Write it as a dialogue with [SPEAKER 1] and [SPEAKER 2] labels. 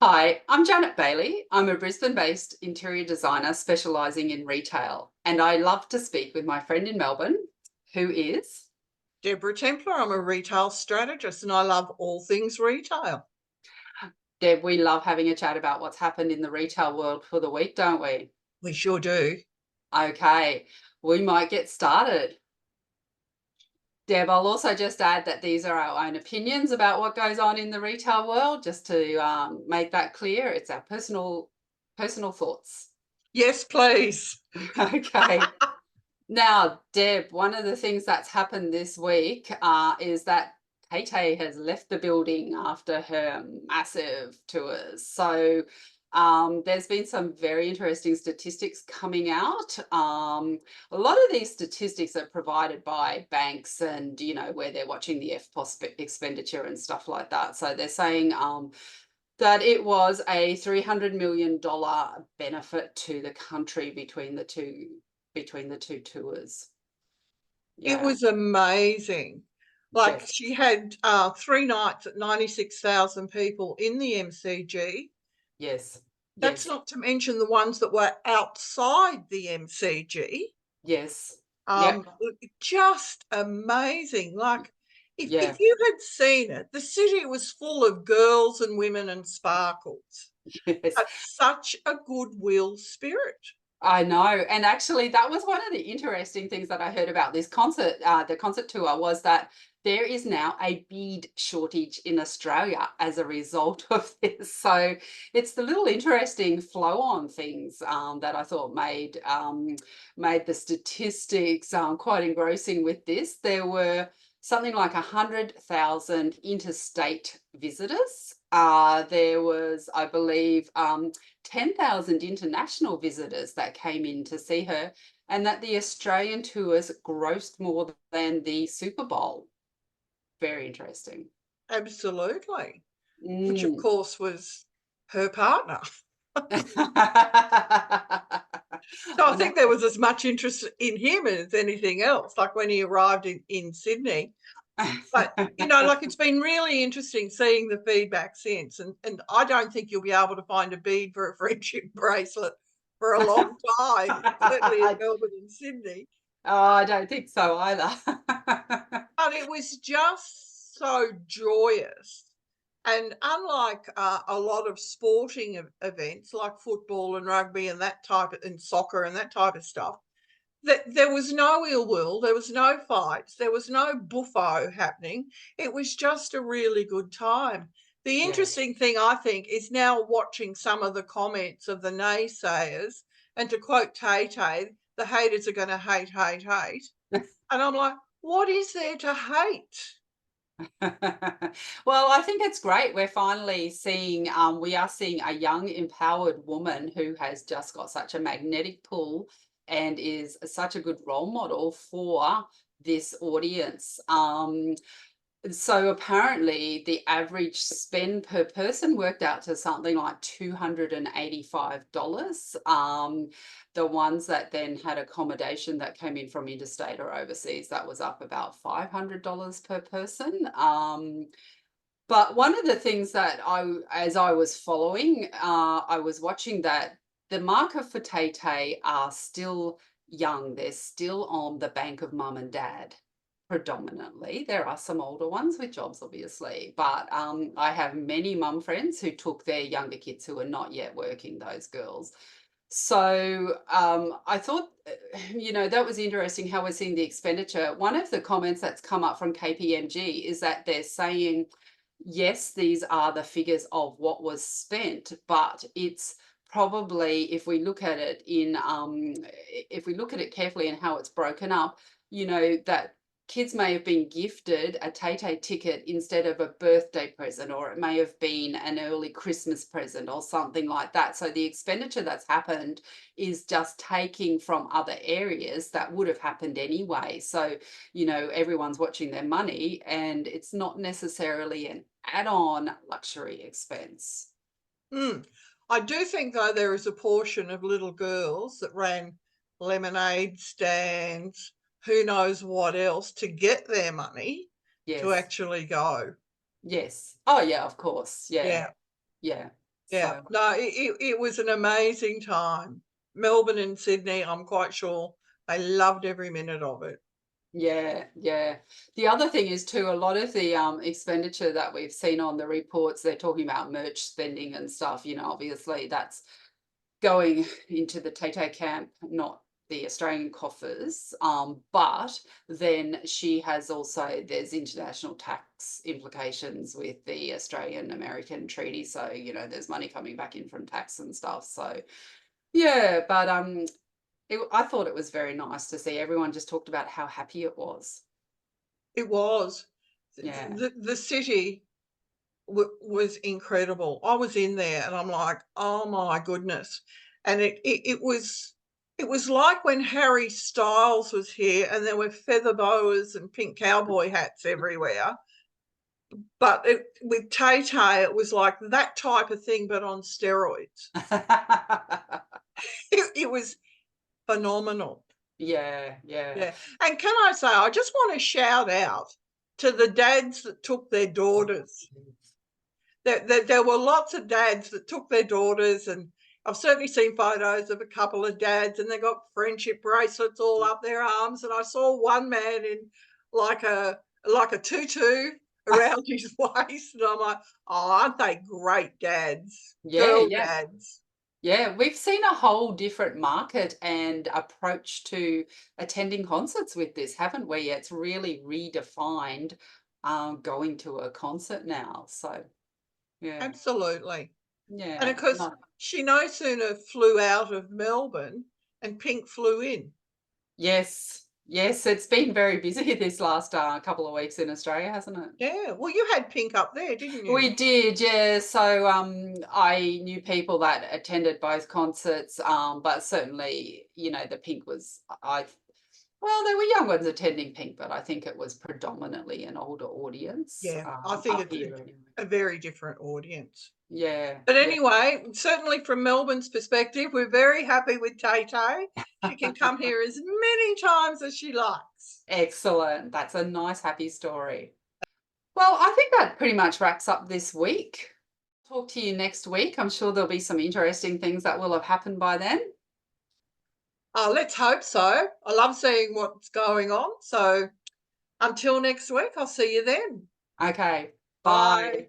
[SPEAKER 1] Hi, I'm Janet Bailey. I'm a Brisbane-based interior designer specialising in retail, and I love to speak with my friend in Melbourne, who is
[SPEAKER 2] Debra Templar. I'm a retail strategist and I love all things retail.
[SPEAKER 1] Deb. We love having a chat about what's happened in the retail world for the week, don't we?
[SPEAKER 2] We sure do.
[SPEAKER 1] Okay, we might get started. Deb, I'll also just add that these are our own opinions about what goes on in the retail world, just to make that clear. It's our personal thoughts.
[SPEAKER 2] Yes, please.
[SPEAKER 1] Okay. Now, Deb, one of the things that's happened this week is that Tay has left the building after her massive tours. So there's been some very interesting statistics coming out. A lot of these statistics are provided by banks and, where they're watching the FPOS expenditure and stuff like that. So they're saying that it was a $300 million benefit to the country between the two tours.
[SPEAKER 2] It
[SPEAKER 1] Yeah.
[SPEAKER 2] was amazing. Like
[SPEAKER 1] Yes.
[SPEAKER 2] she had 3 nights at 96,000 people in the MCG.
[SPEAKER 1] Yes.
[SPEAKER 2] That's
[SPEAKER 1] Yes.
[SPEAKER 2] not to mention the ones that were outside the MCG.
[SPEAKER 1] Yes.
[SPEAKER 2] Um,
[SPEAKER 1] Yep.
[SPEAKER 2] just amazing. Like if
[SPEAKER 1] Yeah.
[SPEAKER 2] you had seen it, the city was full of girls and women and sparkles.
[SPEAKER 1] Yes.
[SPEAKER 2] Such a goodwill spirit.
[SPEAKER 1] I know. And actually, that was one of the interesting things that I heard about this concert, the concert tour, was that there is now a bead shortage in Australia as a result of this. So it's the little interesting flow-on things that I thought made the statistics quite engrossing with this. There were something like 100,000 interstate visitors. There was, I believe, 10,000 international visitors that came in to see her, and that the Australian tours grossed more than the Super Bowl. Very interesting.
[SPEAKER 2] Absolutely. Which, of
[SPEAKER 1] Mm.
[SPEAKER 2] course, was her partner. So I
[SPEAKER 1] I know.
[SPEAKER 2] think there was as much interest in him as anything else, like when he arrived in Sydney. But, like it's been really interesting seeing the feedback since. And I don't think you'll be able to find a bead for a friendship bracelet for a long time, certainly in Melbourne and Sydney.
[SPEAKER 1] Oh, I don't think so either.
[SPEAKER 2] But it was just so joyous. And unlike a lot of sporting events like football and rugby and and soccer and that type of stuff, that there was no ill will, there was no fights, there was no buffo happening. It was just a really good time. The
[SPEAKER 1] Yes.
[SPEAKER 2] interesting thing, I think, is now watching some of the comments of the naysayers, and to quote Tay Tay, the haters are going to hate, hate, hate. And I'm like, what is there to hate?
[SPEAKER 1] Well, I think it's great. We are seeing a young, empowered woman who has just got such a magnetic pull and is such a good role model for this audience. So apparently the average spend per person worked out to something like $285. The ones that then had accommodation that came in from interstate or overseas, that was up about $500 per person. But one of the things that as I was following, I was watching that the marker for Tay Tay are still young. They're still on the bank of mum and dad predominantly. There are some older ones with jobs, obviously, but I have many mum friends who took their younger kids who are not yet working, those girls. So I thought, that was interesting how we're seeing the expenditure. One of the comments that's come up from KPMG is that they're saying, yes, these are the figures of what was spent, but it's probably, if we look at it carefully and how it's broken up, that kids may have been gifted a Tay-Tay ticket instead of a birthday present, or it may have been an early Christmas present or something like that. So the expenditure that's happened is just taking from other areas that would have happened anyway. So, everyone's watching their money, and it's not necessarily an add-on luxury expense.
[SPEAKER 2] Mm. I do think, though, there is a portion of little girls that ran lemonade stands, who knows what else, to get their money to
[SPEAKER 1] Yes.
[SPEAKER 2] actually go.
[SPEAKER 1] Yes. Oh, yeah, of course. Yeah.
[SPEAKER 2] Yeah.
[SPEAKER 1] Yeah.
[SPEAKER 2] Yeah.
[SPEAKER 1] So
[SPEAKER 2] No, it was an amazing time. Melbourne and Sydney, I'm quite sure they loved every minute of it.
[SPEAKER 1] yeah, yeah. The other thing is too, a lot of the expenditure that we've seen on the reports, they're talking about merch spending and stuff, you know, obviously that's going into the Tay camp, not the Australian coffers. But then she has also, there's international tax implications with the Australian American treaty. So, you know, there's money coming back in from tax and stuff. So, yeah, but I thought it was very nice to see everyone just talked about how happy it was.
[SPEAKER 2] It was.
[SPEAKER 1] Yeah.
[SPEAKER 2] The city was incredible. I was in there and I'm like, oh my goodness. And it was like when Harry Styles was here and there were feather boas and pink cowboy hats everywhere. But with Tay Tay, it was like that type of thing, but on steroids. It was phenomenal.
[SPEAKER 1] Yeah, yeah.
[SPEAKER 2] Yeah. And can I say, I just want to shout out to the dads that took their daughters. There were lots of dads that took their daughters, and I've certainly seen photos of a couple of dads, and they got friendship bracelets all up their arms. And I saw one man in like a tutu around his waist, and I'm like, oh, aren't they great dads,
[SPEAKER 1] Yeah,
[SPEAKER 2] girl
[SPEAKER 1] yeah.
[SPEAKER 2] dads?
[SPEAKER 1] Yeah, we've seen a whole different market and approach to attending concerts with this, haven't we? It's really redefined going to a concert now. So, yeah,
[SPEAKER 2] Absolutely. And
[SPEAKER 1] yeah,
[SPEAKER 2] of course,
[SPEAKER 1] no,
[SPEAKER 2] she no sooner flew out of Melbourne, and Pink flew in.
[SPEAKER 1] yes, yes, it's been very busy this last couple of weeks in Australia, hasn't it?
[SPEAKER 2] Yeah. Well, you had Pink up there, didn't you?
[SPEAKER 1] We did, yeah. So I knew people that attended both concerts, but certainly, you know, the Pink was well, there were young ones attending Pink, but I think it was predominantly an older audience
[SPEAKER 2] Yeah, I think
[SPEAKER 1] up
[SPEAKER 2] it's
[SPEAKER 1] here anyway.
[SPEAKER 2] a very different audience.
[SPEAKER 1] Yeah,
[SPEAKER 2] But
[SPEAKER 1] yeah.
[SPEAKER 2] anyway, certainly from Melbourne's perspective, we're very happy with Tay Tay. She can come here as many times as she likes.
[SPEAKER 1] Excellent. That's a nice, happy story. Well, I think that pretty much wraps up this week. Talk to you next week. I'm sure there'll be some interesting things that will have happened by then.
[SPEAKER 2] Let's hope so. I love seeing what's going on. So until next week, I'll see you then.
[SPEAKER 1] Okay.
[SPEAKER 2] Bye.
[SPEAKER 1] Bye.